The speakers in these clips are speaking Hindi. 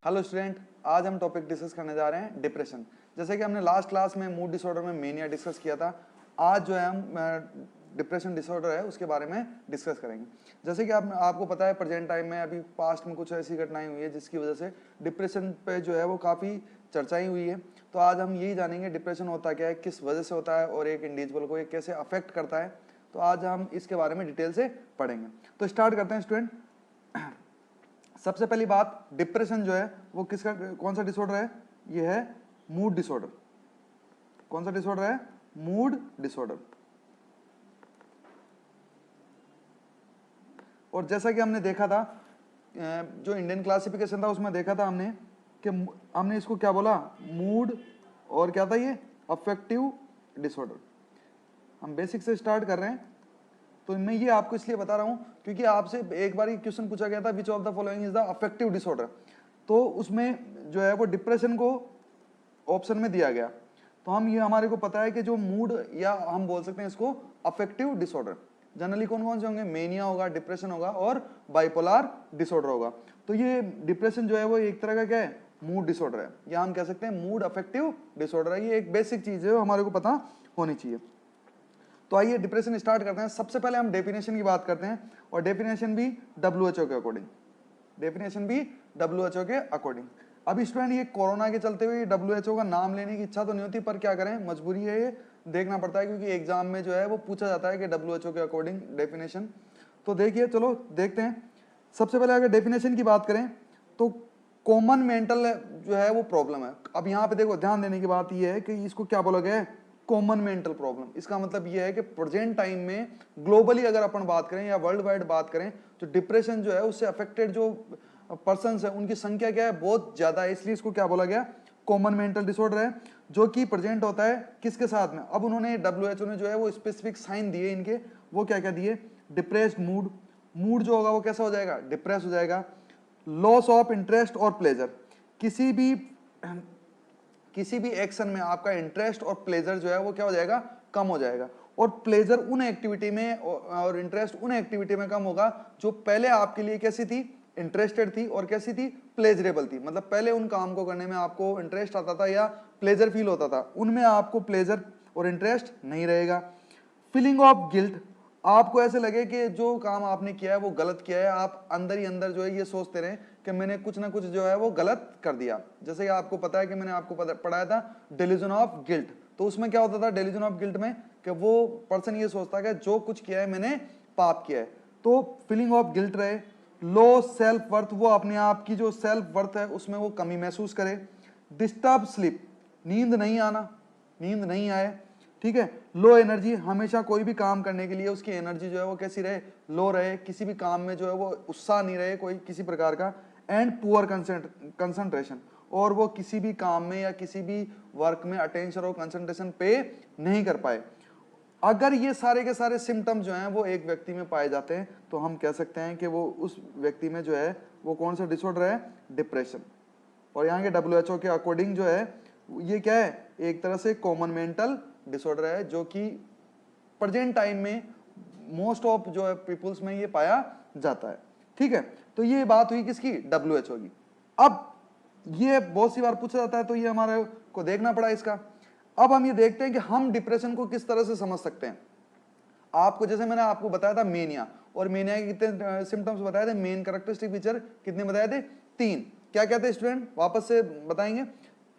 हेलो स्टूडेंट, आज हम टॉपिक डिस्कस करने जा रहे हैं डिप्रेशन। जैसे कि हमने लास्ट क्लास में मूड डिसऑर्डर में मेनिया डिस्कस किया था, आज जो है हम डिप्रेशन डिसऑर्डर है उसके बारे में डिस्कस करेंगे। जैसे कि आपको पता है प्रेजेंट टाइम में अभी पास्ट में कुछ ऐसी घटनाएं हुई है जिसकी वजह से डिप्रेशन पे जो है वो काफ़ी चर्चाएं हुई है। तो आज हम यही जानेंगे डिप्रेशन होता क्या है, किस वजह से होता है और एक इंडिविजुअल को ये कैसे अफेक्ट करता है। तो आज हम इसके बारे में डिटेल से पढ़ेंगे। तो स्टार्ट करते हैं स्टूडेंट। सबसे पहली बात, डिप्रेशन जो है वो किसका, कौन सा डिसऑर्डर है? ये है मूड डिसऑर्डर। कौन सा डिसऑर्डर है? Mood disorder. और जैसा कि हमने देखा था, जो इंडियन क्लासिफिकेशन था उसमें देखा था हमने कि हमने इसको क्या बोला, मूड और क्या था ये, अफेक्टिव डिसऑर्डर। हम बेसिक से स्टार्ट कर रहे हैं। तो मैं ये आपको इसलिए बता रहा हूं क्योंकि आपसे एक बार क्वेश्चन पूछा गया था, which of the following is the affective disorder. तो उसमें जो है वो डिप्रेशन को ऑप्शन में दिया गया। तो हम ये हमारे को पता है कि जो मूड, या हम बोल सकते हैं इसको अफेक्टिव डिसऑर्डर, जनरली कौन कौन से होंगे? मेनिया होगा, डिप्रेशन होगा और बाइपोलर डिसऑर्डर होगा। तो ये डिप्रेशन जो है वो एक तरह का क्या है, मूड डिसऑर्डर है, या हम कह सकते हैं मूड अफेक्टिव डिसऑर्डर है। ये एक बेसिक चीज है, हमारे को पता होनी चाहिए। तो आइए डिप्रेशन स्टार्ट करते हैं। सबसे पहले हम डेफिनेशन की बात करते हैं, और डेफिनेशन भी WHO के अकॉर्डिंग। डेफिनेशन भी WHO के अकॉर्डिंग। अब स्टूडेंट, ये कोरोना के चलते हुए WHO का नाम लेने की इच्छा तो नहीं होती, पर क्या करें, मजबूरी है, ये देखना पड़ता है क्योंकि एग्जाम में जो है वो पूछा जाता है कि WHO के अकॉर्डिंग डेफिनेशन। तो देखिए, चलो देखते हैं। सबसे पहले अगर डेफिनेशन की बात करें तो कॉमन मेंटल जो है वो प्रॉब्लम है। अब यहाँ पे देखो, ध्यान देने की बात ये है कि इसको क्या बोला गया है, कॉमन मेंटल प्रॉब्लम। इसका मतलब ये है कि प्रेजेंट टाइम में ग्लोबली अगर अपन बात करें या वर्ल्ड वाइड बात करें तो डिप्रेशन जो है उससे अफेक्टेड जो पर्सन है उनकी संख्या क्या है, बहुत ज्यादा है। इसलिए इसको क्या बोला गया, कॉमन मेंटल डिसऑर्डर है, जो कि प्रेजेंट होता है किसके साथ में। अब उन्होंने WHO ने जो है वो स्पेसिफिक साइन दिए इनके, वो क्या क्या दिए, डिप्रेस्ड मूड, मूड जो होगा वो कैसा हो जाएगा, डिप्रेस हो जाएगा। लॉस ऑफ इंटरेस्ट और प्लेजर, किसी भी एक्शन में आपका इंटरेस्ट और प्लेजर जो है वो क्या हो जाएगा, कम हो जाएगा। और प्लेजर उन एक्टिविटी में और इंटरेस्ट उन एक्टिविटी में कम होगा जो पहले आपके लिए कैसी थी, इंटरेस्टेड थी, और कैसी थी, प्लेजरेबल थी। मतलब पहले उन काम को करने में आपको इंटरेस्ट आता था या प्लेजर फील होता था, उनमें आपको प्लेजर और इंटरेस्ट नहीं रहेगा। फीलिंग ऑफ गिल्ट, आपको ऐसे लगे कि जो काम आपने किया है वो गलत किया है, आप अंदर ही अंदर जो है ये सोचते रहे कि मैंने कुछ ना कुछ जो है वो गलत कर दिया। जैसे कि आपको पता है कि मैंने आपको पढ़ाया था डेल्यूजन ऑफ गिल्ट। तो उसमें क्या होता था डेल्यूजन ऑफ गिल्ट में, कि वो पर्सन ये सोचता है कि जो कुछ किया है मैंने पाप किया है। तो फीलिंग ऑफ गिल्ट रहे। लो सेल्फ वर्थ, वो अपने आप की जो सेल्फ वर्थ है उसमें वो कमी महसूस करे। डिस्टर्ब स्लीप, नींद नहीं आना, नींद नहीं आए, ठीक है। लो एनर्जी, हमेशा कोई भी काम करने के लिए उसकी एनर्जी जो है वो कैसी रहे, लो रहे, किसी भी काम में जो है वो उत्साह नहीं रहे कोई किसी प्रकार का। एंड पुअर कंसंट्रेशन, और वो किसी भी काम में या किसी भी वर्क में अटेंशन और कंसंट्रेशन पे नहीं कर पाए। अगर ये सारे के सारे सिम्टम जो हैं वो एक व्यक्ति में पाए जाते हैं तो हम कह सकते हैं कि वो उस व्यक्ति में जो है वो कौन सा डिसऑर्डर है, डिप्रेशन। और यहाँ के WHO के अकॉर्डिंग जो है ये क्या है, एक तरह से कॉमन मेंटल डिसऑर्डर है, जो कि प्रेजेंट टाइम में मोस्ट ऑफ जो है पीपुल्स में ये पाया जाता है, ठीक है। तो ये बात हुई किसकी, WHO की। अब ये बहुत सी बार पूछा जाता है तो ये हमारे को देखना पड़ा इसका। अब हम ये देखते हैं कि हम डिप्रेशन को किस तरह से समझ सकते हैं। आपको जैसे मैंने आपको बताया था मेनिया, और मेनिया के कितने सिम्टम्स बताए थे, मेन कैरेक्टरिस्टिक फीचर कितने बताए थे, 3। क्या क्या थे स्टूडेंट, वापस से बताएंगे।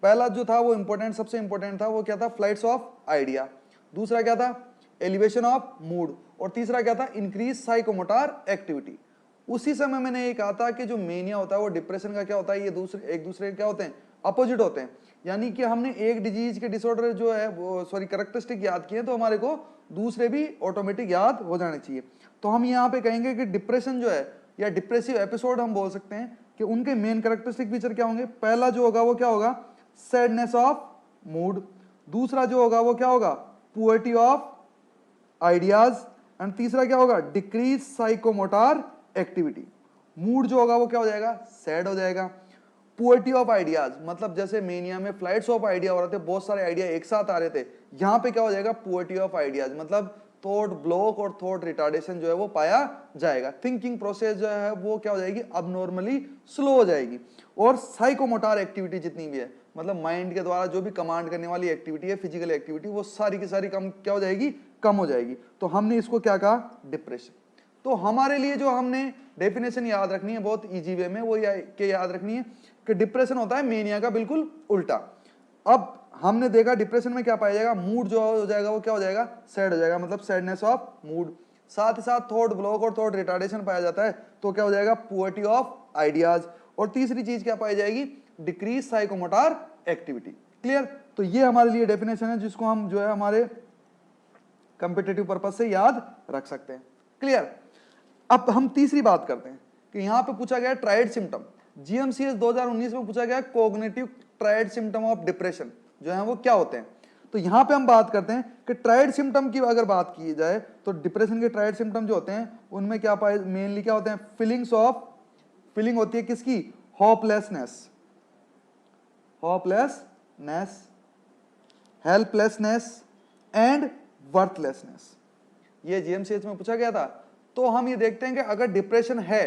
पहला जो था वो इंपॉर्टेंट, सबसे इंपॉर्टेंट था, वो क्या था, फ्लाइट्स ऑफ आइडिया। दूसरा क्या था, एलिवेशन ऑफ मूड। और तीसरा क्या था, इंक्रीज साइकोमोटर एक्टिविटी। उसी समय मैंने ये कहा था कि जो मेनिया होता है वो डिप्रेशन का क्या होता है, ये एक दूसरे क्या होते हैं, अपोजिट होते हैं। यानी कि हमने एक डिजीज के डिसऑर्डर जो है वो सॉरी कैरेक्टरिस्टिक याद किए तो हमारे को दूसरे भी ऑटोमेटिक याद हो जाने चाहिए। तो हम यहाँ पे कहेंगे कि डिप्रेशन जो है या डिप्रेसिव एपिसोड हम बोल सकते हैं कि उनके मेन कैरेक्टरिस्टिक फीचर क्या होंगे। पहला जो होगा वो क्या होगा, सैडनेस ऑफ मूड। दूसरा जो होगा वो क्या होगा, पुअरिटी ऑफ आइडियाज। एंड तीसरा क्या होगा, डिक्रीज साइकोमोटर एक्टिविटी। मूड जो होगा वो क्या हो जाएगा, सैड हो जाएगा। पुअरिटी ऑफ आइडियाज, मतलब जैसे मेनिया में फ्लाइट्स ऑफ आइडिया हो रहे थे, बहुत सारे आइडिया एक साथ आ रहे थे, यहां पे क्या हो जाएगा, पुअरिटी ऑफ आइडियाज, मतलब थॉट ब्लॉक और थॉट रिटार्डेशन जो है वो पाया जाएगा। थिंकिंग प्रोसेस जो है वो क्या हो जाएगी, अब नॉर्मली स्लो हो जाएगी। और साइकोमोटर एक्टिविटी जितनी भी है, मतलब माइंड के द्वारा जो भी कमांड करने वाली एक्टिविटी है, फिजिकल एक्टिविटी, वो सारी की सारी कम क्या हो जाएगी, कम हो जाएगी। तो हमने इसको क्या कहा, डिप्रेशन। तो हमारे लिए जो हमने डेफिनेशन याद रखनी है बहुत इजी वे में, वो याद रखनी है कि डिप्रेशन होता है मेनिया का बिल्कुल उल्टा। अब हमने देखा डिप्रेशन में क्या पाया जाएगा, मूड जो हो जाएगा वो क्या हो जाएगा, सैड हो जाएगा, मतलब सैडनेस ऑफ मूड। साथ ही साथ थॉट ब्लॉक और थॉट रिटार्डेशन पाया जाता है, तो क्या हो जाएगा, पुअर्टी ऑफ आइडियाज। और तीसरी चीज क्या पाई जाएगी, डिक्रीज साइकोमोटर एक्टिविटी। क्लियर। तो ये हमारे लिए डेफिनेशन है जिसको हम जो है हमारे कंपिटेटिव पर्पज से याद रख सकते हैं। क्लियर। अब हम तीसरी बात करते हैं कि यहां पे पूछा गया ट्राइड सिम्टम, जीएमसीएस 2019 में पूछा गया cognitive tried symptom of depression जो है वो क्या होते हैं। तो यहां पे हम बात करते हैं कि ट्राइड सिम्टम की अगर बात की जाए तो डिप्रेशन के ट्राइड सिम्टम जो होते हैं उनमें क्या पाए, मेनली क्या होते हैं, फीलिंग होती है किसकी, होपलेसनेस, हेल्पलेसनेस एंड वर्थलेसनेस। ये जीएमसीएच में पूछा गया था। तो हम ये देखते हैं कि अगर डिप्रेशन है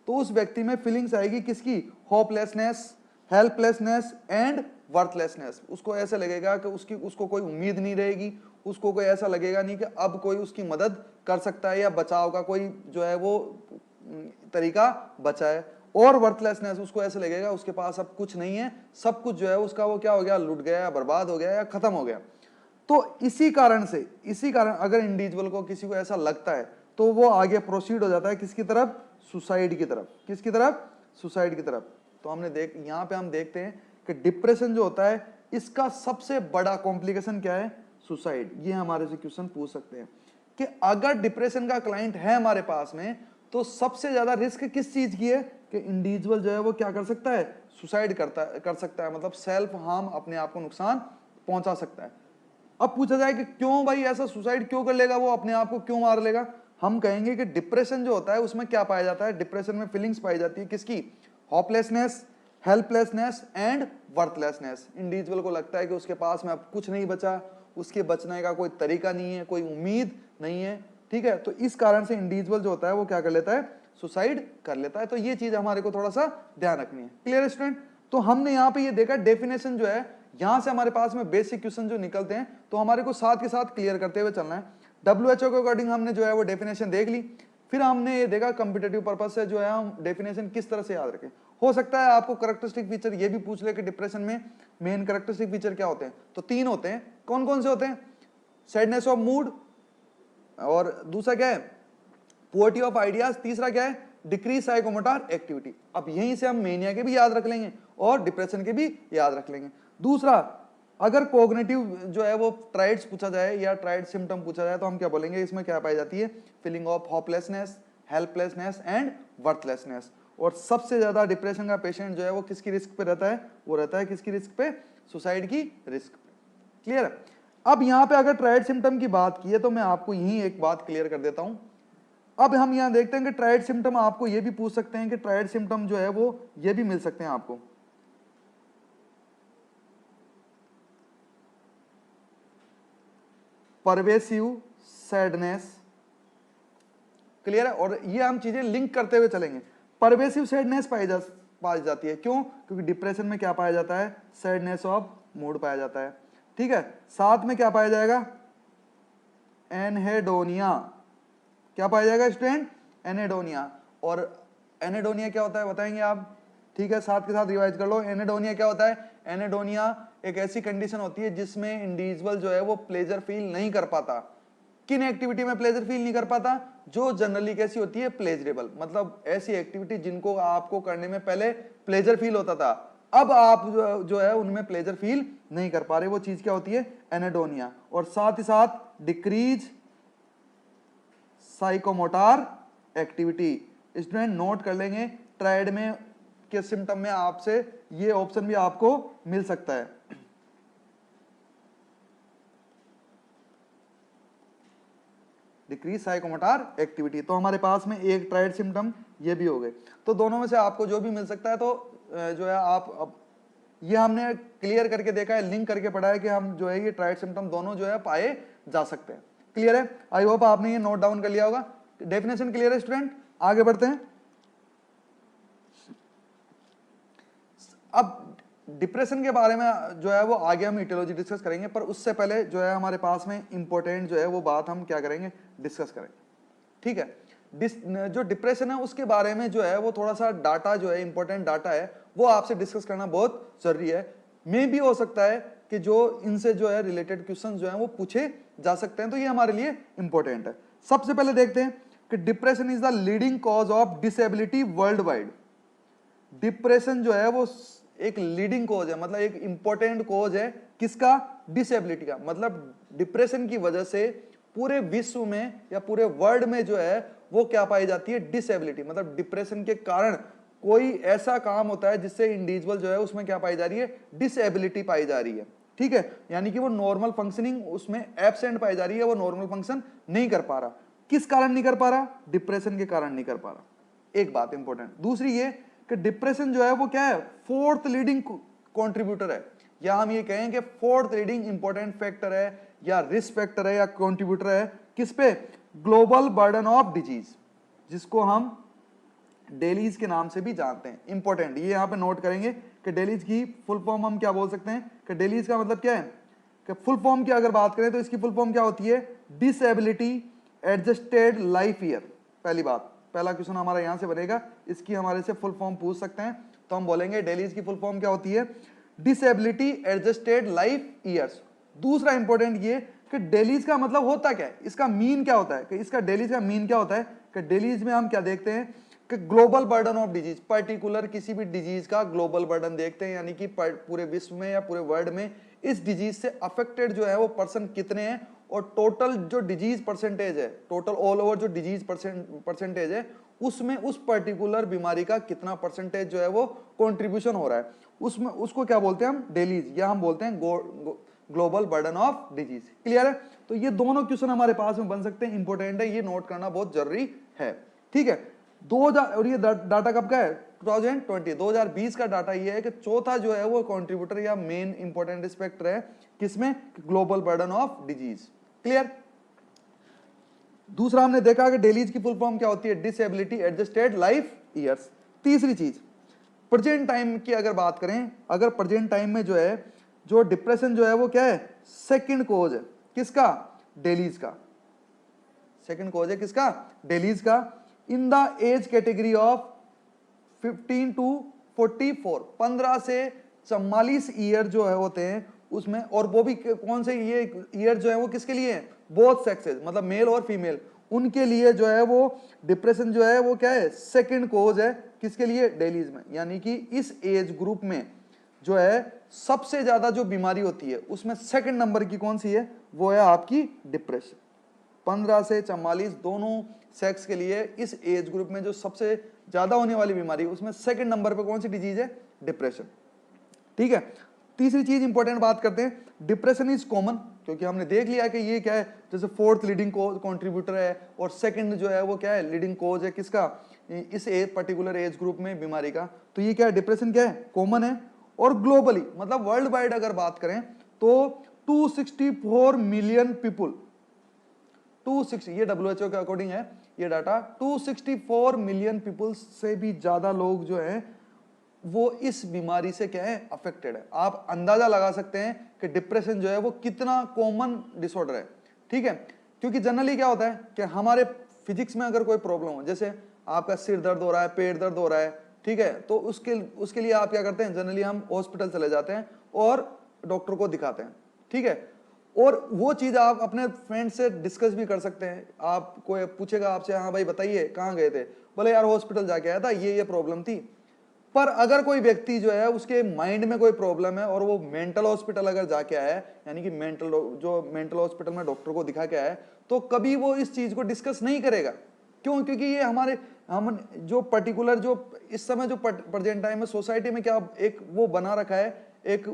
तो उस व्यक्ति में फीलिंग्स आएगी किसकी, होपलेसनेस, हेल्पलेसनेस एंड वर्थलेसनेस। उसको ऐसा लगेगा कि उसको कोई उम्मीद नहीं रहेगी, उसको कोई ऐसा लगेगा नहीं कि अब कोई उसकी मदद कर सकता है या बचाव का कोई जो है वो तरीका बचा है। और वर्थलेसनेस, उसको ऐसा लगेगा उसके पास अब कुछ नहीं है, सब कुछ जो है उसका वो क्या हो गया, लुट गया, बर्बाद हो गया या खत्म हो गया। तो इसी कारण अगर इंडिविजुअल को किसी को ऐसा लगता है तो वो आगे प्रोसीड हो जाता है किसकी तरफ, सुसाइड की तरफ। किसकी तरफ, सुसाइड की तरफ। तो यहां पे हम देखते हैं कि डिप्रेशन जो होता है इसका सबसे बड़ा कॉम्प्लिकेशन क्या है, सुसाइड। ये हमारे से क्वेश्चन पूछ सकते हैं कि अगर डिप्रेशन का क्लाइंट है हमारे पास में तो सबसे ज्यादा रिस्क किस चीज की है कि इंडिविजुअल जो है वो क्या कर सकता है, सुसाइड कर सकता है, मतलब सेल्फ हार्म, अपने आप को नुकसान पहुंचा सकता है। अब पूछा जाए कि क्यों भाई ऐसा सुसाइड क्यों कर लेगा, वो अपने आप को क्यों मार लेगा। हम कहेंगे कि डिप्रेशन जो होता है उसमें क्या पाया जाता है, डिप्रेशन में फीलिंग्स पाई जाती है किसकी, hopelessness, helplessness and worthlessness. Individual को लगता है कि उसके पास में अब कुछ नहीं बचा, उसके बचने का कोई तरीका नहीं है, कोई उम्मीद नहीं है। ठीक है। तो इस कारण से इंडिविजुअल जो होता है वो क्या कर लेता है, सुसाइड कर लेता है। तो ये चीज हमारे को थोड़ा सा ध्यान रखनी है। Clear student. तो हमने यहाँ पे ये देखा डेफिनेशन जो है, यहां से हमारे पास में बेसिक क्वेश्चन जो निकलते हैं तो हमारे को साथ के साथ क्लियर करते हुए चलना है। WHO के अकॉर्डिंग हमने जो है वो डेफिनेशन देख ली, फिर हमने ये देखा कॉम्पिटिटिव पर्पज से जो है हम डेफिनेशन किस तरह से याद रखें। हो सकता है आपको कैरेक्टरिस्टिक फीचर ये भी पूछ ले कि डिप्रेशन में मेन कैरेक्टरिस्टिक फीचर क्या होते हैं, तो 3 होते हैं। कौन कौन से होते हैं, सैडनेस ऑफ मूड, और दूसरा क्या है, पुअर्टी ऑफ आइडियाज, तीसरा क्या है, डिक्रीज साइकोमोटर एक्टिविटी। अब यहीं से हम मेनिया के भी याद रख लेंगे और डिप्रेशन के भी याद रख लेंगे। दूसरा, अगर कोग्निटिव जो है वो ट्राइड्स पूछा जाए या ट्राइड सिम्टम पूछा जाए तो हम क्या बोलेंगे, इसमें क्या पाई जाती है, feeling of hopelessness, helplessness and worthlessness. और सबसे ज्यादा डिप्रेशन का पेशेंट जो है वो किसकी रिस्क पे रहता है, वो रहता है किसकी रिस्क पे, सुसाइड की रिस्क पे। क्लियर है। अब यहां पे अगर ट्राइड सिम्टम की बात की है तो मैं आपको यही एक बात क्लियर कर देता हूं। अब हम यहां देखते हैं कि ट्राइड सिम्टम आपको ये भी पूछ सकते हैं कि ट्राइड सिम्टम जो है वो ये भी मिल सकते हैं आपको, परवेसिव सैडनेस। क्लियर है। और ये हम चीजें लिंक करते हुए चलेंगे। परवेसिव सैडनेस पाई जाती है, क्यों, क्योंकि डिप्रेशन में क्या पाया जाता है, सैडनेस ऑफ मूड पाया जाता है। ठीक है। साथ में क्या पाया जाएगा, एनहेडोनिया। क्या पाया जाएगा स्टूडेंट, एनेडोनिया। और एनेडोनिया क्या होता है बताएंगे आप, ठीक है, साथ के साथ रिवाइज कर लो। एनेडोनिया क्या होता है, एनेडोनिया एक ऐसी कंडीशन होती है जिसमें इंडिविजुअल जो है वो प्लेजर फील नहीं कर पाता। किन एक्टिविटी में प्लेजर फील नहीं कर पाता, जो जनरली कैसी होती है, प्लेजरेबल, मतलब ऐसी एक्टिविटी जिनको आपको करने में पहले प्लेजर फील होता था, अब आप जो है उनमें प्लेजर फील नहीं कर पा रहे, वो चीज क्या होती है, एनेडोनिया। और साथ ही साथ decrease psychomotor activity. Student note कर लेंगे, ट्राइड में के सिम्टम में आपसे ये ऑप्शन भी आपको मिल सकता है। Decrease psychomotor activity. तो हमारे पास में एक ट्राइड सिम्टम ये भी हो गए। तो दोनों में से आपको जो भी मिल सकता है तो जो है आप ये हमने क्लियर करके देखा है, लिंक करके पढ़ा है कि हम जो है ये ट्राइड सिम्टम दोनों जो है पाए जा सकते हैं। क्लियर है? आई होप आपने ये नोट डाउन कर लिया होगा। डेफिनेशन क्लियर है स्टूडेंट? आगे बढ़ते हैं। अब डिप्रेशन के बारे में जो है वो आगे हम ईटियोलॉजी डिस्कस करेंगे, पर उससे पहले जो है हमारे पास में इंपॉर्टेंट जो है वो बात हम क्या करेंगे, डिस्कस करेंगे। ठीक है, जो डिप्रेशन है उसके बारे में जो है वो थोड़ा सा डाटा जो है, इंपॉर्टेंट डाटा है, वो आपसे डिस्कस करना बहुत जरूरी है। मे भी हो सकता है कि जो इनसे जो है रिलेटेड क्वेश्चन जो है वो पूछे जा सकते हैं, तो ये हमारे लिए इंपॉर्टेंट है। सबसे पहले देखते हैं कि depression is the leading cause of disability world wide. Depression जो है वो एक लीडिंग कॉज है, मतलब एक इंपॉर्टेंट कॉज है किसका, डिसेबिलिटी का। मतलब डिप्रेशन की वजह से पूरे विश्व में या पूरे वर्ल्ड में जो है वो क्या पाई जाती है, डिसेबिलिटी। मतलब डिप्रेशन के कारण कोई ऐसा काम होता है जिससे इंडिविजुअल जो है उसमें क्या पाई जा रही है, डिसेबिलिटी पाई जा रही है। ठीक है, यानी कि वो नॉर्मल फंक्शनिंग उसमें एब्सेंट पाई जा रही है, वो नॉर्मल फंक्शन नहीं कर पा रहा। किस कारण नहीं कर पा रहा, डिप्रेशन के कारण नहीं कर पा रहा। एक बात इंपॉर्टेंट। दूसरी ये कि डिप्रेशन जो है वो क्या है, फोर्थ लीडिंग कंट्रीब्यूटर है, या हम ये कहें कि फोर्थ लीडिंग इंपॉर्टेंट फैक्टर है, या रिस्क फैक्टर है, या कंट्रीब्यूटर है किस पे, ग्लोबल बर्डन ऑफ डिजीज, जिसको हम डेलीज के नाम से भी जानते हैं। इंपॉर्टेंट, ये यहां पे नोट करेंगे कि डेलीज की फुल फॉर्म हम क्या बोल सकते हैं, कि डेलीज का मतलब क्या है, कि फुल फॉर्म की अगर बात करें तो इसकी फुल फॉर्म क्या होती है, डिसेबिलिटी एडजस्टेड लाइफ ईयर। पहली बात, पहला क्वेश्चन हमारा यहां से बनेगा, इसकी हमारे से फुल फॉर्म पूछ सकते हैं, तो हम बोलेंगे डेलीज की फुल फॉर्म क्या होती है, डिसेबिलिटी एडजस्टेड लाइफ ईयर्स। दूसरा इंपॉर्टेंट ये कि डेलीज का मतलब होता क्या है, इसका मीन क्या होता है, कि इसका डेलीज का मीन क्या होता है, कि डेलीज में हम क्या देखते हैं कि global burden of disease, particular किसी भी डिजीज का ग्लोबल बर्डन देखते हैं, यानी कि पूरे विश्व में या पूरे वर्ल्ड में इस डिजीज से अफेक्टेड जो है वो पर्सन कितने हैं, और टोटल जो डिजीज परसेंटेज है, टोटल ऑल ओवर जो डिजीज परसेंटेज है, उसमें उस पर्टिकुलर बीमारी का कितना परसेंटेज जो है वो कंट्रीब्यूशन हो रहा है, उसमें उसको क्या बोलते हैं हम, डेलीज, या हम बोलते हैं global burden of disease. Clear है? तो ये दोनों क्वेश्चन हमारे पास में बन सकते हैं, इंपॉर्टेंट है, ये नोट करना बहुत जरूरी है। ठीक है, 2000, और ये डाटा कब का है, 2020, 2020 का डाटा ये है कि चौथा जो है वो कंट्रीब्यूटर या मेन इंपॉर्टेंट एस्पेक्ट है किसमें, global burden of disease. Clear? दूसरा हमने देखा कि डेलीज की फुल फॉर्म क्या होती है, डिसेबिलिटी एडजस्टेड लाइफ ईयर्स। तीसरी चीज, प्रेजेंट टाइम की अगर बात करें, अगर प्रेजेंट टाइम में जो है जो डिप्रेशन जो है वो क्या है, सेकंड कोज है किसका, डेलीज का। सेकंड कोज है किसका, डेलीज का। In the age category of 15 to 44, 15 से 44 ईयर जो है होते हैं उसमें, और वो भी कौन से ये ईयर जो है वो किसके लिए है, बोथ सेक्सेस, मतलब मेल और फीमेल, उनके लिए जो है वो डिप्रेशन जो है वो क्या है, सेकंड कोज है किसके लिए, डेलीज में। यानी कि इस एज ग्रुप में जो है सबसे ज्यादा जो बीमारी होती है उसमें सेकंड नंबर की कौन सी है, वो है आपकी डिप्रेशन। 15 से 44 दोनों सेक्स के लिए इस एज ग्रुप में जो सबसे ज्यादा होने वाली बीमारी, उसमें सेकंड नंबर पे कौन सी डिजीज है, डिप्रेशन। ठीक है, तीसरी चीज इंपॉर्टेंट बात करते हैं, डिप्रेशन इज कॉमन, क्योंकि हमने देख लिया कि ये क्या है, जैसे फोर्थ लीडिंग कंट्रीब्यूटर है, और सेकंड जो है वो क्या है, लीडिंग कोज है किसका, इस पर्टिकुलर एज ग्रुप में बीमारी का। तो ये क्या है, डिप्रेशन क्या है, कॉमन है। और ग्लोबली मतलब वर्ल्ड वाइड अगर बात करें तो 264 मिलियन पीपुल, 260, ये WHO के अकॉर्डिंग है ये डाटा, 264 मिलियन पीपल से भी ज्यादा लोग जो हैं वो इस बीमारी से क्या है, अफेक्टेड है। आप अंदाजा लगा सकते हैं कि डिप्रेशन जो है वो कितना कॉमन डिसऑर्डर है। ठीक है, क्योंकि जनरली क्या होता है कि हमारे फिजिक्स में अगर कोई प्रॉब्लम हो, जैसे आपका सिर दर्द हो रहा है, पेट दर्द हो रहा है, ठीक है, तो उसके लिए आप क्या करते हैं, जनरली हम हॉस्पिटल चले जाते हैं और डॉक्टर को दिखाते हैं। ठीक है, और वो चीज आप अपने फ्रेंड से डिस्कस भी कर सकते हैं। आप कोई पूछेगा आपसे, हाँ भाई बताइए कहाँ गए थे, बोले यार हॉस्पिटल जाके आया था, ये प्रॉब्लम थी। पर अगर कोई व्यक्ति जो है उसके माइंड में कोई प्रॉब्लम है और वो मेंटल हॉस्पिटल अगर जाके आया है, यानी कि मेंटल हॉस्पिटल में डॉक्टर को दिखा के आया है, तो कभी वो इस चीज को डिस्कस नहीं करेगा। क्यों? क्योंकि ये हम जो पर्टिकुलर जो इस समय जो प्रेजेंट टाइम में सोसाइटी में क्या एक वो बना रखा है, एक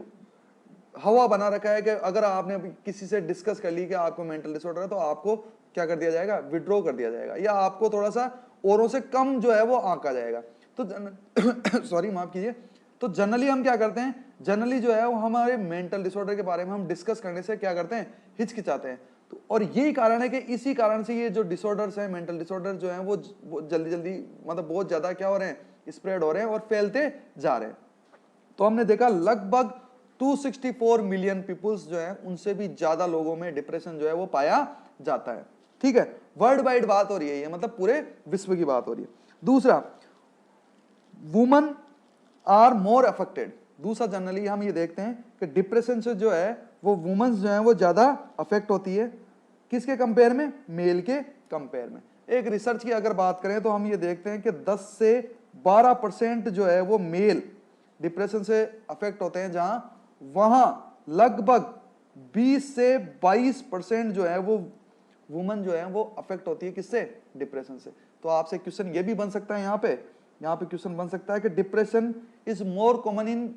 हवा बना रखा है कि अगर आपने किसी से डिस्कस कर ली कि आपको मेंटल डिसऑर्डर है, तो आपको क्या कर दिया जाएगा, विड्रॉ कर दिया जाएगा, या आपको थोड़ा सा औरों से कम जो है वो आंका जाएगा। तो सॉरी माफ कीजिए। तो जनरली हम क्या करते हैं, जनरली जो है वो हमारे मेंटल डिसऑर्डर के बारे में हम डिस्कस करने से क्या करते हैं, हिचकिचाते हैं। तो और यही कारण है कि इसी कारण से ये जो डिसऑर्डर्स हैं, मेंटल डिसऑर्डर जो हैं, वो जल्दी जल्दी मतलब बहुत ज्यादा क्या हो रहे हैं, स्प्रेड हो रहे हैं और फैलते जा रहे हैं। तो हमने देखा लगभग 264 मिलियन पीपुल्स जो है, उनसे भी ज्यादा लोगों में डिप्रेशन जो है वो पाया जाता है। ठीक है, वर्ल्ड वाइड बात हो रही है ये, मतलब पूरे विश्व की बात हो रही है। दूसरा, वुमन आर मोर अफेक्टेड। दूसरा, जनरली हम ये देखते हैं कि डिप्रेशन से जो है वो वुमेन्स जो है वो ज्यादा अफेक्ट होती है। किसके कंपेयर में? मेल के कंपेयर में। एक रिसर्च की अगर बात करें तो हम ये देखते हैं कि 10 से 12% जो है वो मेल डिप्रेशन से अफेक्ट होते हैं, जहां वहां लगभग 20 से 22% जो है वो वुमन जो है वो अफेक्ट होती है। किससे? डिप्रेशन से। तो आपसे क्वेश्चन ये भी बन सकता है, यहाँ पे क्वेश्चन बन सकता है कि depression is more common in,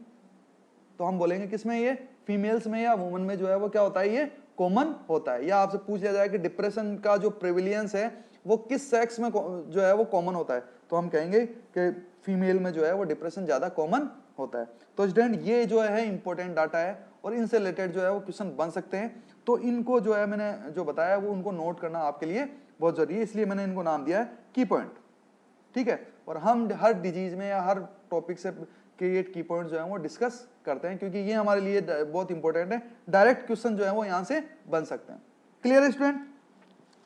तो हम बोलेंगे किसमें? ये फीमेल्स में या वुमन में जो है वो क्या होता है, ये कॉमन होता है। या आपसे पूछ लिया जाए कि डिप्रेशन का जो प्रेविलियंस है वो किस सेक्स में जो है वो कॉमन होता है, तो हम कहेंगे कि फीमेल में जो है वो डिप्रेशन ज्यादा कॉमन होता है। तो स्टूडेंट ये जो है इंपॉर्टेंट डाटा है और इनसे रिलेटेड जो है वो क्वेश्चन बन सकते हैं। तो इनको जो है मैंने जो बताया वो उनको नोट करना आपके लिए बहुत जरूरी है, इसलिए मैंने इनको नाम दिया है की पॉइंट। ठीक है, और हम हर डिजीज में या हर टॉपिक से क्रिएट की पॉइंट जो है वो डिस्कस करते हैं, क्योंकि ये हमारे लिए बहुत इंपॉर्टेंट है। डायरेक्ट क्वेश्चन जो है वो यहां से बन सकते हैं। क्लियर है स्टूडेंट?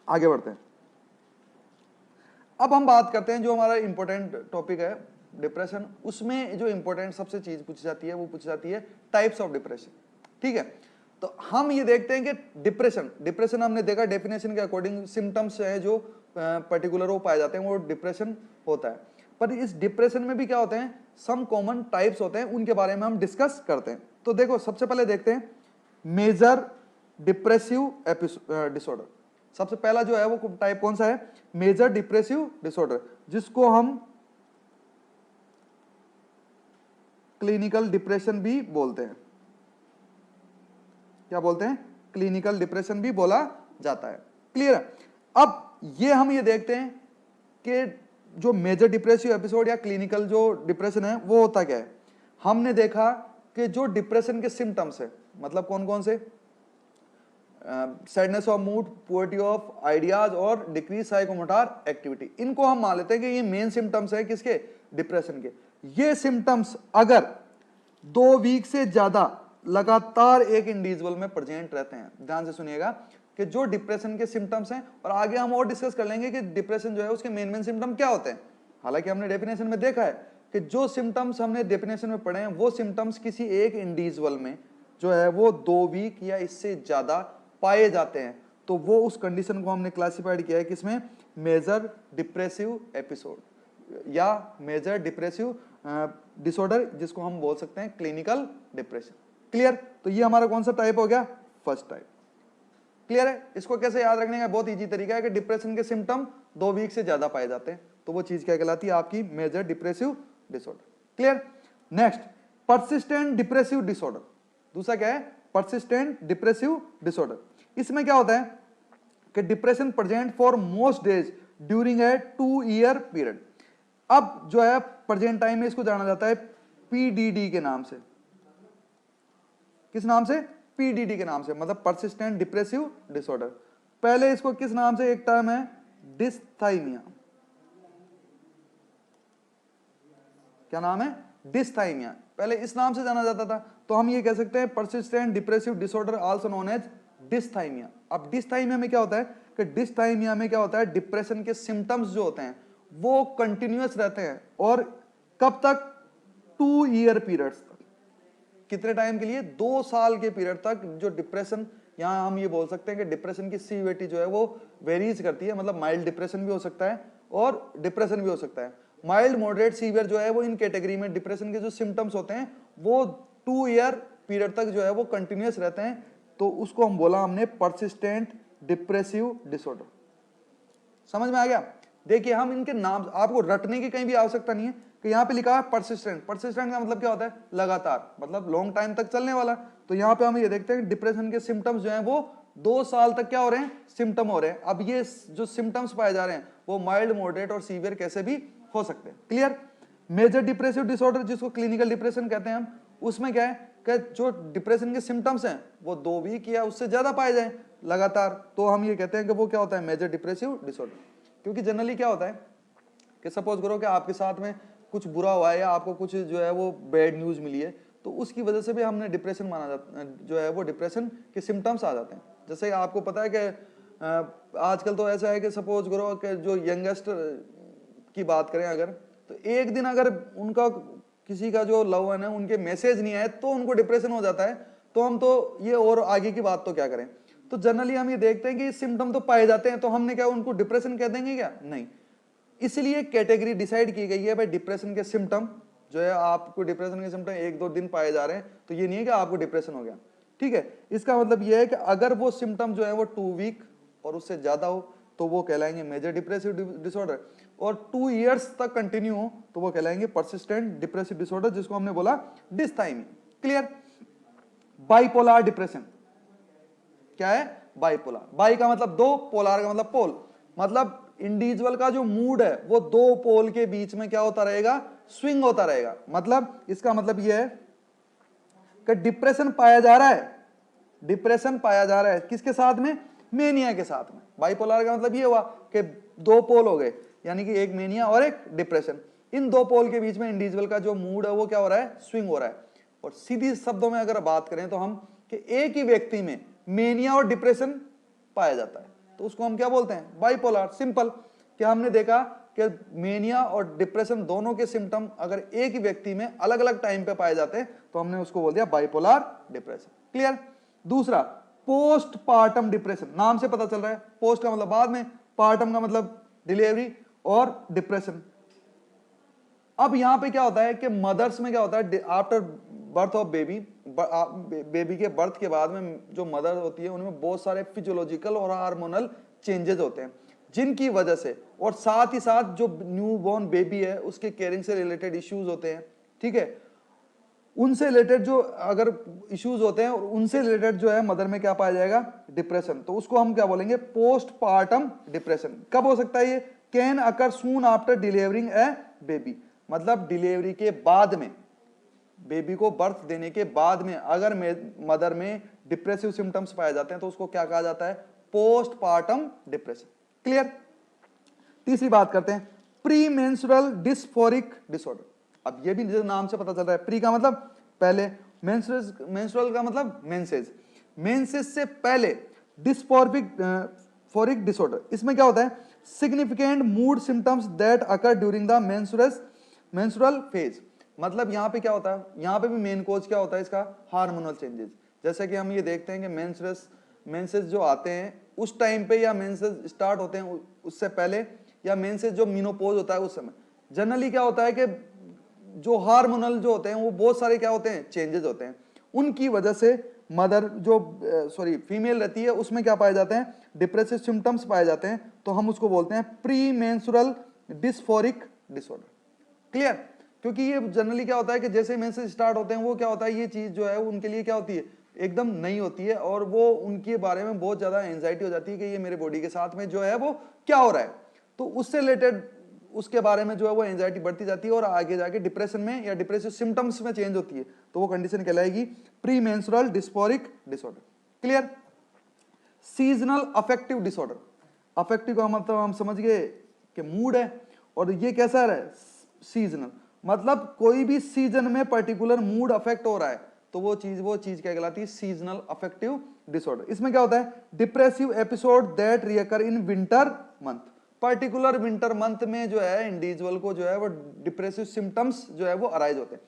आगे बढ़ते हैं। अब हम बात करते हैं जो हमारा इंपॉर्टेंट टॉपिक है डिप्रेशन, उसमें जो इंपॉर्टेंट सबसे चीज पूछी जाती है वो पूछी जाती है टाइप्स ऑफ डिप्रेशन। ठीक है, तो हम ये देखते हैं कि डिप्रेशन हमने देखा डेफिनेशन के अकॉर्डिंग सिम्टम्स है जो पर्टिकुलर वो पाए जाते हैं, वो डिप्रेशन होता है। पर इस डिप्रेशन में भी क्या होते हैं, सम कॉमन टाइप्स होते हैं, उनके बारे में हम डिस्कस करते हैं। तो देखो, सबसे पहले देखते हैं मेजर डिप्रेसिव डिसऑर्डर। सबसे पहला जो है वो टाइप कौन सा है? मेजर डिप्रेसिव डिसऑर्डर, जिसको हम क्लिनिकल डिप्रेशन भी बोलते हैं। क्या बोलते हैं? क्लिनिकल डिप्रेशन भी बोला जाता है। क्लियर है? अब ये हम ये देखते हैं कि जो मेजर डिप्रेसिव एपिसोड या क्लिनिकल जो डिप्रेशन है वो होता क्या है। हमने देखा कि जो डिप्रेशन के सिम्टम्स है, मतलब कौन कौन से? Sadness of mood, poverty of ideas और डिक्रीज साइकोमोटर एक्टिविटी, इनको हम मान लेते हैं कि ये मेन सिम्टम्स है किसके? डिप्रेशन के। ये सिम्टम्स अगर 2 वीक से ज्यादा लगातार एक इंडिविजुअल में प्रेजेंट रहते हैं, ध्यान से सुनिएगा कि जो डिप्रेशन के सिम्टम्स हैं, और आगे हम और डिस्कस कर लेंगे कि डिप्रेशन जो है उसके मेन सिम्टम क्या होते हैं। हालांकि हमने डेफिनेशन में देखा है कि जो सिम्टम्स हमने डेफिनेशन में पढ़े हैं वो सिम्टम्स किसी एक इंडिविजुअल में जो है वो 2 वीक या इससे ज्यादा पाए जाते हैं, तो वो उस कंडीशन को हमने क्लासिफाइड किया है किसमें? मेजर डिप्रेसिव एपिसोड या मेजर डिप्रेसिव डिसऑर्डर, जिसको हम बोल सकते हैं क्लिनिकल डिप्रेशन। क्लियर? तो ये हमारा कौन सा टाइप हो गया? First type. क्लियर है? इसको कैसे याद रखने का बहुत इजी तरीका है कि डिप्रेशन के सिम्टम 2 वीक से ज्यादा पाए जाते हैं, तो वो चीज क्या कहलाती है? आपकी major depressive disorder. Clear? Next, persistent depressive disorder. दूसरा क्या है? Persistent depressive disorder. इसमें क्या होता है कि depression present for most days during a 2 year period. अब जो है प्रेजेंट टाइम में इसको जाना जाता है पीडीडी के नाम से। किस नाम से? पीडीडी के नाम से, मतलब परसिस्टेंट डिप्रेसिव डिसऑर्डर। पहले इसको किस नाम से? एक टर्म है डिस्थाइमिया। क्या नाम है? डिस्थाइमिया। पहले इस नाम से जाना जाता था, तो हम ये कह सकते हैं persistent depressive disorder also known as dysthymia. अब डिस्थाइमिया में क्या होता है कि डिस्थाइमिया में क्या होता है, डिप्रेशन के सिम्टम्स जो होते हैं वो कंटिन्यूअस रहते हैं, और कब तक? 2 ईयर पीरियड्स तक। कितने टाइम के लिए? 2 साल के पीरियड तक जो डिप्रेशन, यहां हम ये बोल सकते हैं कि डिप्रेशन की सीवियरिटी जो है वो वेरीज करती है, मतलब माइल्ड डिप्रेशन भी हो सकता है और डिप्रेशन भी हो सकता है। माइल्ड, मॉडरेट, सीवियर जो है वो इन कैटेगरी में डिप्रेशन के जो सिम्टम्स होते हैं वो 2 ईयर पीरियड तक जो है वो कंटिन्यूअस रहते हैं, तो उसको हम बोला हमने परसिस्टेंट डिप्रेसिव डिसऑर्डर। समझ में आ गया? देखिए, हम इनके नाम आपको रटने की कहीं भी आवश्यकता नहीं है कि यहाँ पे लिखा है परसिस्टेंट। परसिस्टेंट का मतलब क्या होता है? लगातार, मतलब लॉन्ग टाइम तक चलने वाला। तो यहाँ पे हम ये देखते हैं कि डिप्रेशन के सिम्टम्स जो हैं वो 2 साल तक क्या हो रहे हैं? सिम्टम हो रहे हैं। अब ये जो सिम्टम्स पाए जा रहे हैं वो माइल्ड, मॉडरेट और सीवियर कैसे भी हो सकते हैं। क्लियर? मेजर डिप्रेसिव डिसऑर्डर, जिसको क्लिनिकल डिप्रेशन कहते हैं हम, उसमें क्या है कि जो डिप्रेशन के सिम्टम्स हैं वो 2 वीक या उससे ज्यादा पाए जाए, लगातार, तो हम ये कहते हैं कि वो क्या होता है, मेजर डिप्रेसिव डिसऑर्डर। क्योंकि जनरली क्या होता है कि सपोज करो कि आपके साथ में कुछ बुरा हुआ है या आपको कुछ जो है वो बैड न्यूज मिली है, तो उसकी वजह से भी हमने डिप्रेशन माना जाता जो है वो डिप्रेशन के सिम्टम्स आ जाते हैं। जैसे आपको पता है कि आजकल तो ऐसा है कि सपोज करो कि जो यंगेस्ट की बात करें अगर, तो एक दिन अगर उनका किसी का जो लव वन है उनके मैसेज नहीं आए तो उनको डिप्रेशन हो जाता है, तो हम तो ये और आगे की बात तो क्या करें। तो जनरली हम ये देखते हैं कि सिम्टम तो पाए जाते हैं, तो हमने क्या उनको डिप्रेशन कह देंगे क्या, नहीं। इसलिए कैटेगरी डिसाइड की गई है भाई, डिप्रेशन के सिम्टम जो है, आपको डिप्रेशन के सिम्टम 1-2 दिन पाए जा रहे हैं तो ये नहीं है कि आपको डिप्रेशन हो गया, ठीक है। इसका मतलब ये है कि अगर वो सिम्टम जो है वो 2 वीक और उससे ज्यादा हो तो वो कहलाएंगे मेजर डिप्रेसिव डिसऑर्डर, और 2 इयर्स तक कंटिन्यू हो तो वो कहलाएंगे परसिस्टेंट डिप्रेसिव डिसऑर्डर, जिसको हमने बोला डिस्थाइमिया। क्लियर। बाइपोलर डिप्रेशन क्या है, बाइपोलर, बाई का मतलब दो, पोलर का मतलब पोल, मतलब इंडिविजुअल का जो मूड है वो दो पोल के बीच में क्या होता रहेगा, स्विंग होता रहेगा। मतलब इसका मतलब यह है कि डिप्रेशन पाया जा रहा है, डिप्रेशन पाया जा रहा है किसके साथ में, मेनिया के साथ में। बाइपोलर का मतलब ये हुआ कि दो पोल हो गए, यानी कि एक मेनिया और एक डिप्रेशन, इन दो पोल के बीच में इंडिविजुअल का जो मूड है वो क्या हो रहा है, स्विंग हो रहा है। और सीधी शब्दों में अगर बात करें तो हम कि एक ही व्यक्ति में मेनिया और डिप्रेशन पाया जाता है तो उसको हम क्या बोलते हैं, बाइपोलर। सिंपल, क्या हमने देखा कि मेनिया और डिप्रेशन दोनों के सिम्टम अगर एक ही व्यक्ति में अलग अलग टाइम पे पाए जाते हैं तो हमने उसको बोल दिया बाइपोलर डिप्रेशन। क्लियर। दूसरा, पोस्ट पार्टम डिप्रेशन, नाम से पता चल रहा है, पोस्ट का मतलब बाद में, पार्टम का मतलब डिलीवरी, और डिप्रेशन। अब यहां पे क्या होता है कि मदर्स में क्या होता है, after birth of baby, baby के बर्थ के बाद में जो मदर होती है उनमें बहुत सारे फिजियोलॉजिकल और हार्मोनल चेंजेस होते हैं, जिनकी वजह से, और साथ ही साथ जो न्यू बॉर्न बेबी है उसके केयरिंग से रिलेटेड इश्यूज होते हैं, ठीक है। उनसे रिलेटेड जो अगर इश्यूज होते हैं और उनसे रिलेटेड जो है मदर में क्या पाया जाएगा, डिप्रेशन, तो उसको हम क्या बोलेंगे, पोस्ट पार्टम डिप्रेशन। कब हो सकता है ये, can occur soon after delivering A baby, मतलब डिलीवरी के बाद में, बेबी को बर्थ देने के बाद में अगर मदर में डिप्रेसिव सिम्टम्स पाए जाते हैं तो उसको क्या कहा जाता है, पोस्ट पार्टम डिप्रेशन। क्लियर। तीसरी बात करते हैं, प्री मेंस्ट्रुअल डिस्फोरिक डिसऑर्डर। अब ये भी नाम से पता चल रहा है, प्री का मतलब पहले, मेंस्ट्रुअल का मतलब मेंसेज, मेंसेज से पहले डिस्फोरिक डिसऑर्डर। इसमें क्या होता है, significant mood symptoms that occur during the menstrual phase. मतलब यहाँ पे क्या होता है, यहाँ पे भी मेन कोज क्या होता है इसका, हार्मोनल चेंजेस। जैसे कि हम ये देखते हैं कि मेंसेस जो आते हैं उस टाइम पे, या मेंसेस स्टार्ट होते हैं उससे पहले, या मेंसेस जो मीनोपोज होता है उस समय, जनरली क्या होता है कि जो हार्मोनल जो होते हैं वो बहुत सारे क्या होते हैं, चेंजेस होते हैं। उनकी वजह से मदर जो फीमेल रहती है उसमें क्या पाए जाते हैं, डिप्रेसिव सिम्टम्स पाए जाते हैं, तो हम उसको बोलते हैं pre menstrual dysphoric disorder. Clear. क्योंकि ये जनरली क्या होता है कि जैसे मेंसेस स्टार्ट होते हैं वो क्या होता है, ये चीज जो है उनके लिए क्या होती है, एकदम नई होती है, और वो उनके बारे में बहुत ज्यादा एंजाइटी हो जाती है कि ये मेरे बॉडी के साथ में जो है वो क्या हो रहा है, तो उससे रिलेटेड उसके बारे में जो है वो एंजाइटी बढ़ती जाती है और आगे जाके डिप्रेशन में या डिप्रेसिव सिम्टम्स में चेंज होती है, तो वो कंडीशन कहलाएगी premenstrual dysphoric disorder. Clear. Seasonal affective disorder, affective का मतलब हम समझ गए कि मूड है, और ये कैसा है, सीजनल, मतलब कोई भी सीजन में पर्टिकुलर मूड अफेक्ट हो रहा है तो वो चीज क्या कहलाती है, सीजनल अफेक्टिव डिसऑर्डर। इसमें क्या होता है, depressive episode that recur in winter month, particular winter month में जो है इंडिविजुअल को जो है वो डिप्रेसिव सिम्टम्स जो है वो अराइज होते हैं,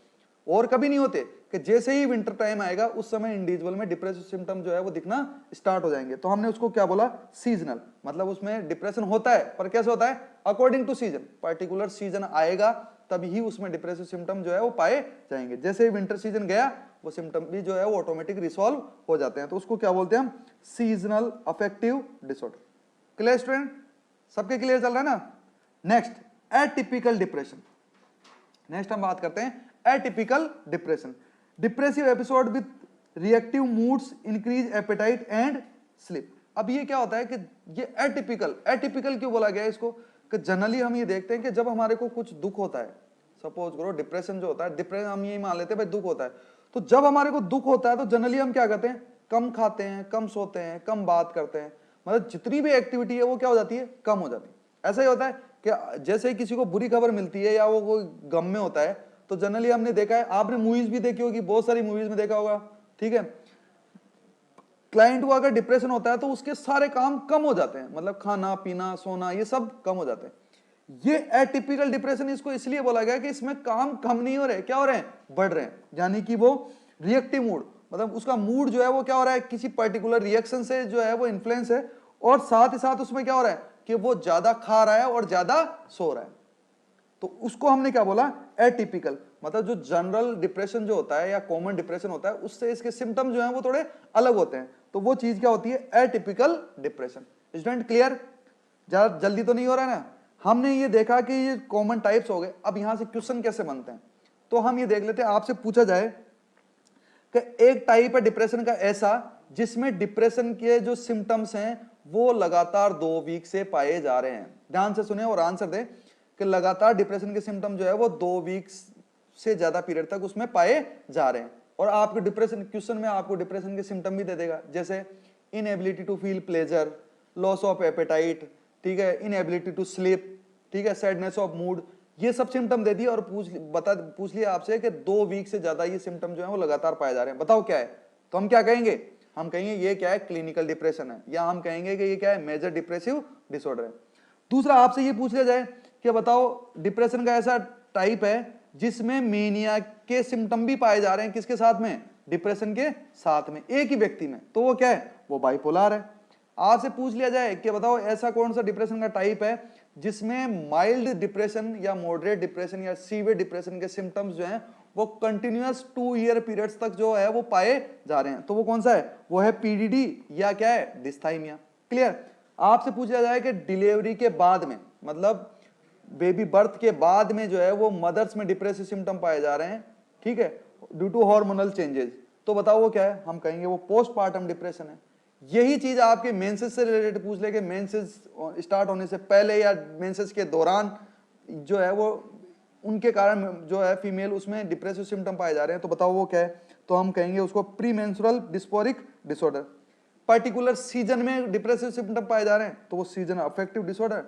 और कभी नहीं होते कि जैसे ही विंटर टाइम आएगा उस समय इंडिविजुअल में डिप्रेसिव सिम्टम जो है वो दिखना स्टार्ट हो जाएंगे, तो हमने उसको क्या बोला, सीजनल। मतलब उसमें डिप्रेशन होता है पर कैसे होता है, according to season, particular season आएगा तभी ही उसमें डिप्रेसिव सिम्टम जो है वो पाए जाएंगे। जैसे ही विंटर सीजन गया वो सिम्टम भी जो है वो ऑटोमेटिक रिसॉल्व हो जाते हैं, तो उसको क्या बोलते हैं हम, seasonal affective disorder. Clear student, सबके क्लियर चल रहा है ना। Next, atypical depression. नेक्स्ट हम बात करते हैं atypical depression, depressive episode with reactive moods, increase appetite and sleep. अब ये क्या होता है कि ये एटिपिकल क्यों बोला गया है इसको, कि जनरली हम ये देखते हैं कि जब हमारे को कुछ दुख होता है, सपोज करो डिप्रेशन जो होता है, डिप्रेशन हम ये मान लेते हैं भाई दुख होता है, तो जब हमारे को दुख होता है तो जनरली हम क्या करते हैं, कम खाते हैं, कम सोते हैं, कम बात करते हैं, मतलब जितनी भी एक्टिविटी है वो क्या हो जाती है, कम हो जाती है। ऐसा ही होता है कि जैसे ही किसी को बुरी खबर मिलती है या वो कोई गम में होता है, तो जनरली हमने देखा है, आपने मूवीज भी देखी होगी, बहुत सारी मूवीज में देखा होगा, ठीक है, क्लाइंट को अगर डिप्रेशन होता है तो उसके सारे काम कम हो जाते हैं, मतलब खाना पीना सोना ये सब कम हो जाते हैं। ये एटिपिकल डिप्रेशन इसको इसलिए बोला गया कि इसमें काम कम नहीं हो रहे, क्या हो रहे हैं, बढ़ रहे हैं, यानी कि वो रिएक्टिव मूड, मतलब उसका मूड जो है वो क्या हो रहा है, किसी पर्टिकुलर रिएक्शन से जो है वो इन्फ्लुएंस है, और साथ ही साथ उसमें क्या हो रहा है कि वो ज्यादा खा रहा है और ज्यादा सो रहा है। तो उसको हमने क्या बोला, एटिपिकल, मतलब जो जनरल डिप्रेशन जो होता है या कॉमन डिप्रेशन होता है उससे इसके सिम्टम जो हैं वो थोड़े अलग होते हैं। तो वो चीज क्या होती है, एटिपिकल डिप्रेशन। स्टूडेंट क्लियर, ज्यादा जल्दी तो नहीं हो रहा है ना। हमने ये देखा कि ये कॉमन टाइप्स हो गए। अब यहां से क्वेश्चन कैसे बनते हैं, तो हम ये देख लेते हैं, आपसे पूछा जाए कि एक टाइप है डिप्रेशन का ऐसा जिसमें डिप्रेशन के जो सिम्टम्स हैं वो लगातार 2 वीक से पाए जा रहे हैं। ध्यान से सुने और आंसर दें कि लगातार डिप्रेशन के सिम्टम जो है वो 2 वीक से ज्यादा पीरियड तक उसमें पाए जा रहे हैं। और आपको डिप्रेशन क्वेश्चन में आपको डिप्रेशन के सिम्टम भी दे देगा, जैसे inability to feel pleasure, loss of appetite, ठीक है, इनएबिलिटी टू स्लीप, ठीक है, सैडनेस ऑफ मूड, ये सब सिम्टम दे दिए और पूछ लिया आपसे कि 2 वीक से ज्यादा ये सिम्टम जो है वो लगातार पाए जा रहे हैं, बताओ क्या है। तो हम क्या कहेंगे, हम कहेंगे ये क्या है, क्लिनिकल डिप्रेशन है, या हम कहेंगे कि ये क्या है, मेजर डिप्रेसिव डिसऑर्डर है। दूसरा आपसे ये पूछ लिया जाए कि बताओ डिप्रेशन का ऐसा टाइप है जिसमें मेनिया के सिम्टम भी पाए जा रहे हैं, किसके साथ में, डिप्रेशन के साथ में, एक ही व्यक्ति में, तो वो क्या है, वो बाइपोलर है। आपसे पूछ लिया जाए कि बताओ ऐसा कौन सा डिप्रेशन का टाइप है जिसमें माइल्ड डिप्रेशन या मॉडरेट डिप्रेशन या सीवियर डिप्रेशन के सिम्टम्स जो हैं वो कंटिन्यूअस 2 ईयर पीरियड्स तक जो है वो पाए जा रहे हैं, तो वो कौन सा है, वो है पीडीडी या क्या है, डिस्थाइमिया। क्लियर। आपसे पूछा जाए कि डिलीवरी के बाद में, मतलब बेबी बर्थ के बाद में जो है वो मदर्स में डिप्रेसिव सिम्टम पाए जा रहे हैं, ठीक है, ड्यू टू हार्मोनल चेंजेस, तो बताओ वो क्या है, हम कहेंगे वो पोस्टपार्टम डिप्रेशन है। यही चीज आपके मेंसेस से रिलेटेड पूछ ले कि मेंसेस स्टार्ट होने से पहले या मेंसेस के दौरान जो है वो उनके कारण जो है फीमेल उसमें डिप्रेसिव सिम्टम पाए जा रहे हैं, तो बताओ वो क्या है, तो हम कहेंगे उसको premenstrual dysphoric disorder. Particular season में डिप्रेसिव सिम्टम पाए जा रहे हैं तो वो सीजन अफेक्टिव डिसऑर्डर।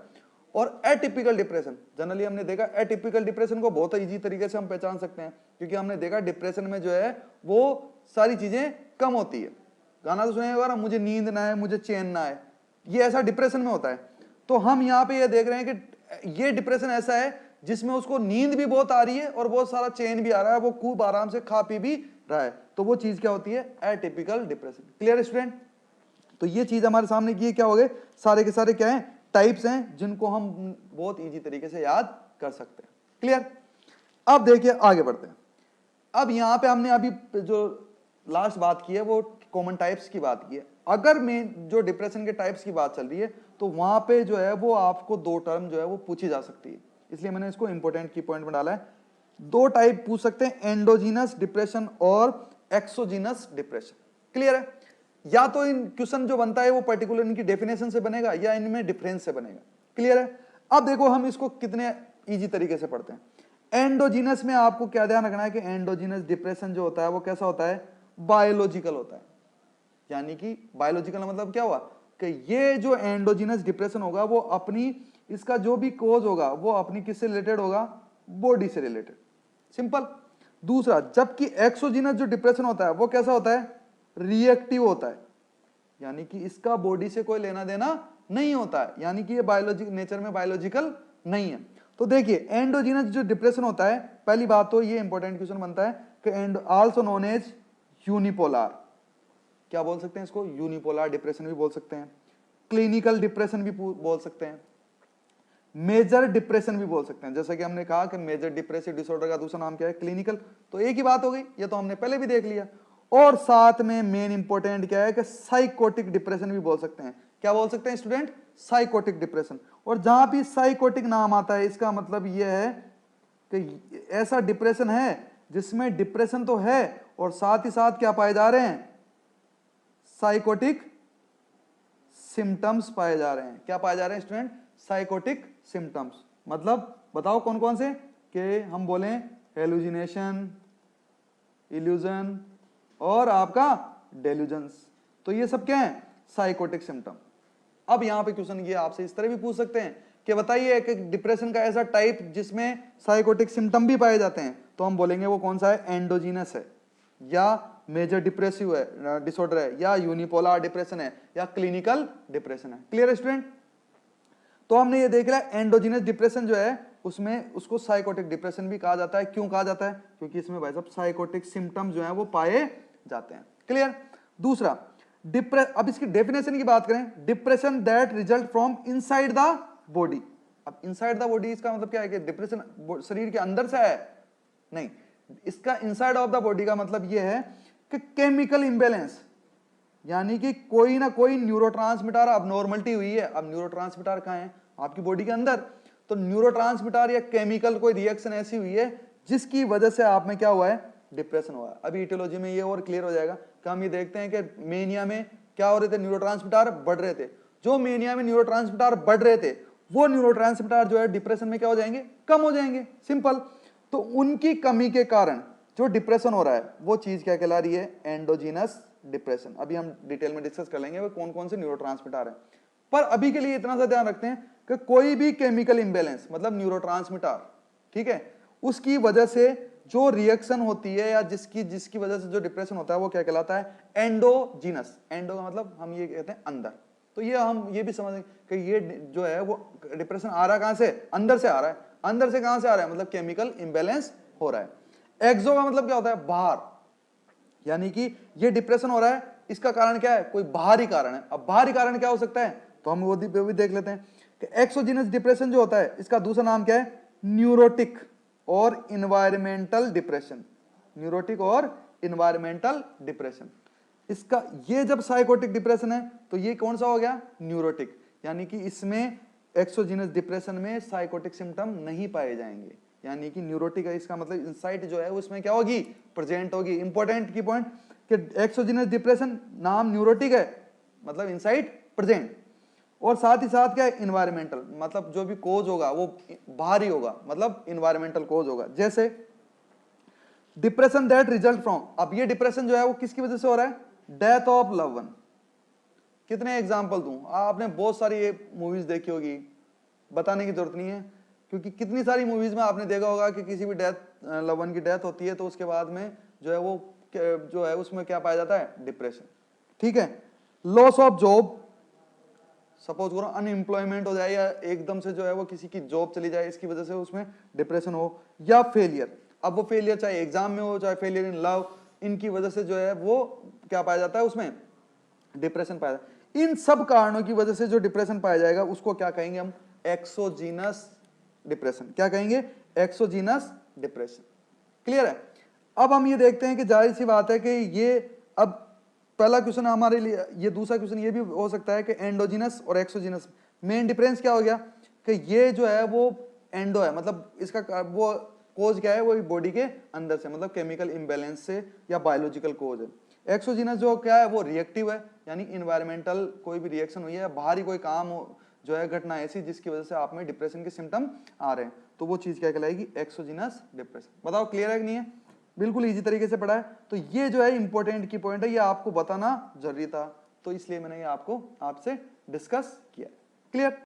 और एटिपिकल डिप्रेशन, जनरली हमने देखा एटिपिकल डिप्रेशन को बहुत इजी तरीके से हम पहचान सकते हैं, क्योंकि हमने देखा डिप्रेशन में जो है वो सारी चीजें कम होती है। गाना तो सुनेगा ना, मुझे नींद ना आए, मुझे चैन ना आए, ये ऐसा डिप्रेशन में होता है। तो हम यहाँ पे ये देख रहे हैं कि ये डिप्रेशन ऐसा है जिसमें उसको नींद भी बहुत आ रही है और बहुत सारा चैन भी आ रहा है, वो खूब आराम से खा पी भी रहा है, तो वो चीज क्या होती है, एटिपिकल डिप्रेशन। Clear student. तो ये चीज हमारे सामने की क्या हो गए, सारे के सारे क्या है, टाइप्स हैं जिनको हम बहुत इजी तरीके से याद कर सकते हैं। क्लियर। अब देखिए आगे बढ़ते हैं। अब यहां पे हमने अभी जो लास्ट बात की है वो कॉमन टाइप्स की बात की है। अगर मैं जो डिप्रेशन के टाइप्स की बात चल रही है तो वहां पे जो है वो आपको 2 टर्म जो है वो पूछी जा सकती है, इसलिए मैंने इसको इंपॉर्टेंट की पॉइंट में डाला है। 2 टाइप पूछ सकते हैं, एंडोजीनस डिप्रेशन और एक्सोजीनस डिप्रेशन। क्लियर है। या तो इन क्वेश्चन जो बनता है वो पर्टिकुलर इनकी डेफिनेशन से बनेगा या इनमें डिफरेंस से बनेगा। क्लियर है। अब देखो हम इसको कितने इजी तरीके से पढ़ते हैं। एंडोजीनस में आपको क्या ध्यान रखना है कि एंडोजीनस डिप्रेशन जो होता है वो कैसा होता है, बायोलॉजिकल होता है। यानी कि बायोलॉजिकल मतलब क्या हुआ कि ये जो एंडोजीनस डिप्रेशन होगा वो अपनी, इसका जो भी कोज होगा वो अपनी किससे रिलेटेड होगा, बॉडी से रिलेटेड, सिंपल। दूसरा, जबकि एक्सोजीनस जो डिप्रेशन होता है वो कैसा होता है, रिएक्टिव होता है, यानी कि इसका बॉडी से कोई लेना देना नहीं होता है, यानी कि ये बायोलॉजिकल नेचर में बायोलॉजिकल नहीं है। तो देखिए एंडोजीनस जो डिप्रेशन होता है, पहली बात तो ये इंपॉर्टेंट क्वेश्चन बनता है कि and also known as unipolar, क्या बोल सकते हैं इसको, यूनिपोलर डिप्रेशन भी बोल सकते हैं, क्लिनिकल डिप्रेशन भी बोल सकते हैं, मेजर डिप्रेशन भी बोल सकते हैं। जैसा कि हमने कहा कि मेजर डिप्रेसिव डिसऑर्डर का दूसरा नाम क्या है, क्लिनिकल, तो एक ही बात हो गई, ये तो हमने पहले भी देख लिया। और साथ में मेन इंपॉर्टेंट क्या है कि साइकोटिक डिप्रेशन भी बोल सकते हैं। क्या बोल सकते हैं स्टूडेंट, साइकोटिक डिप्रेशन। और जहां भी साइकोटिक नाम आता है इसका मतलब यह है कि ऐसा डिप्रेशन है जिसमें डिप्रेशन तो है और साथ ही साथ क्या पाए जा रहे हैं, साइकोटिक सिम्टम्स पाए जा रहे हैं। क्या पाए जा रहे हैं स्टूडेंट, साइकोटिक सिम्टम्स। मतलब बताओ कौन कौन से, कि हम बोलें हेलुसिनेशन, इल्यूजन और आपका डेल्यूजन्स। तो ये सब क्या है, साइकोटिक सिम्टम। अब यहां पे क्वेश्चन ये आपसे इस तरह भी पूछ सकते हैं कि बताइए एक डिप्रेशन का ऐसा टाइप जिसमें साइकोटिक सिम्टम भी पाए जाते हैं, तो हम बोलेंगे वो कौन सा है, एंडोजीनस है, या मेजर डिप्रेसिव है डिसऑर्डर है, या यूनिपोलर डिप्रेशन है, या क्लिनिकल डिप्रेशन है। Clear student? तो हमने ये देख लिया एंडोजीनस डिप्रेशन जो है उसमें उसको साइकोटिक डिप्रेशन भी कहा जाता है। क्यों कहा जाता है? क्योंकि इसमें भाई साहब साइकोटिक सिम्टम जो है वो पाए जाते हैं। क्लियर? दूसरा अब इसकी डेफिनेशन की बात करें, depression that result from inside the body. अब इनसाइड द बॉडी इसका मतलब क्या है कि डिप्रेशन शरीर के अंदर से है? नहीं, इसका इनसाइड ऑफ द बॉडी का मतलब यह है कि केमिकल इंबैलेंस, यानी कि कोई ना कोई न्यूरोट्रांसमीटर अबनॉर्मलिटी हुई है। अब न्यूरोट्रांसमीटर कहां है? आपकी बॉडी के अंदर। तो न्यूरोट्रांसमीटर या केमिकल कोई रिएक्शन ऐसी हुई है जिसकी वजह से आप में क्या हुआ है, डिप्रेशन हुआ है। अभी इटियोलॉजी में ये और क्लियर हो जाएगा कि हम ये देखते हैं कि मेनिया में क्या हो रहे थे, न्यूरोट्रांसमीटर बढ़ रहे थे। जो मेनिया में न्यूरोट्रांसमीटर बढ़ रहे थे वो न्यूरोट्रांसमीटर जो है डिप्रेशन में क्या हो जाएंगे, कम हो जाएंगे, सिंपल। तो उनकी कमी के कारण जो डिप्रेशन हो रहा है वो चीज क्या कहला रही है, एंडोजीनस डिप्रेशन। अभी हम डिटेल में डिस्कस कर लेंगे वो कौन कौन से न्यूरोट्रांसमीटर हैं। पर अभी के लिए इतना सा ध्यान रखते हैं कि कोई भी केमिकल इंबैलेंस मतलब न्यूरोट्रांसमीटर, ठीक है, उसकी वजह से जो रिएक्शन होती है या जिसकी वजह से जो डिप्रेशन होता है वो क्या कहलाता है, एंडोजीनस। एंडो का मतलब हम ये कहते हैं अंदर। तो ये हम ये भी समझें कि ये जो है वो डिप्रेशन आ रहा कहां से, अंदर से आ रहा है। अंदर से कहां से आ रहा है, मतलब केमिकल इंबैलेंस हो रहा है। एक्सो का मतलब क्या होता है, बाहर, यानी कि ये डिप्रेशन हो रहा है इसका कारण क्या है, कोई बाहरी कारण है। अब बाहरी कारण क्या हो सकता है, तो हम वो भी देख लेते हैं कि एक्सोजीनस डिप्रेशन जो होता है इसका दूसरा नाम क्या है, न्यूरोटिक और इन्वायरमेंटल डिप्रेशन। न्यूरोटिक और इन्वायरमेंटल डिप्रेशन, इसका ये जब साइकोटिक डिप्रेशन है तो ये कौन सा हो गया, न्यूरोटिक। यानी कि इसमें एक्सोजीनस डिप्रेशन में साइकोटिक सिम्टम नहीं पाए जाएंगे, यानी कि न्यूरोटिक है, इसका मतलब इंसाइट जो है उसमें क्या होगी, प्रेजेंट होगी। इंपॉर्टेंट की पॉइंट कि एक्सोजीनस डिप्रेशन नाम न्यूरोटिक है, मतलब इंसाइट प्रेजेंट, और साथ ही साथ क्या है, इन्वायरमेंटल, मतलब जो भी कोज होगा वो बाहरी होगा, मतलब इन्वायरमेंटल कोज होगा। जैसे डिप्रेशन दैट रिजल्ट फ्रॉम, अब ये डिप्रेशन जो है वो किसकी वजह से हो रहा है, डेथ ऑफ लव वन। कितने एग्जाम्पल दूं, आपने बहुत सारी ये मूवीज देखी होगी, बताने की जरूरत नहीं है, क्योंकि कितनी सारी मूवीज में आपने देखा होगा कि किसी भी लव वन की डेथ होती है तो उसके बाद में जो है वो जो है उसमें क्या पाया जाता है, डिप्रेशन। ठीक है, लॉस ऑफ जॉब, सपोज करो अनएम्प्लॉयमेंट हो जाए या एकदम से जो है वो किसी की जॉब चली जाए, इसकी वजह से उसमें डिप्रेशन हो, या फेलियर। अब वो फेलियर चाहे एग्जाम में हो चाहे फेलियर इन लव, इनकी वजह से जो है वो क्या पाया जाता है, उसमें डिप्रेशन पाया जाता है। इन सब कारणों की वजह से जो डिप्रेशन पाया जाएगा उसको क्या कहेंगे हम, एक्सोजीनस डिप्रेशन। क्या कहेंगे, एक्सोजीनस डिप्रेशन। क्लियर है? अब हम ये देखते हैं कि जाहिर सी बात है कि ये अब पहला क्वेश्चन हमारे लिए, ये दूसरा क्वेश्चन ये भी हो सकता है कि एंडोजीनस और एक्सोजीनस मेन डिफरेंस क्या हो गया कि ये जो है वो एंडो है, मतलब इसका वो कोज क्या है, वो बॉडी के अंदर से, मतलब केमिकल इंबैलेंस से या बायोलॉजिकल कोज है। एक्सोजीनस जो क्या है वो रिएक्टिव है, यानी इन्वायरमेंटल कोई भी रिएक्शन हुई है, बाहरी कोई काम हो, जो है घटना ऐसी जिसकी वजह से आप में डिप्रेशन के सिम्टम आ रहे हैं, तो वो चीज क्या कहलाएगी, एक्सोजीनस डिप्रेशन। बताओ क्लियर है कि नहीं है? बिल्कुल इजी तरीके से पढ़ा है। तो ये जो है इंपॉर्टेंट की पॉइंट है, ये आपको बताना जरूरी था, तो इसलिए मैंने ये आपको आपसे डिस्कस किया। क्लियर?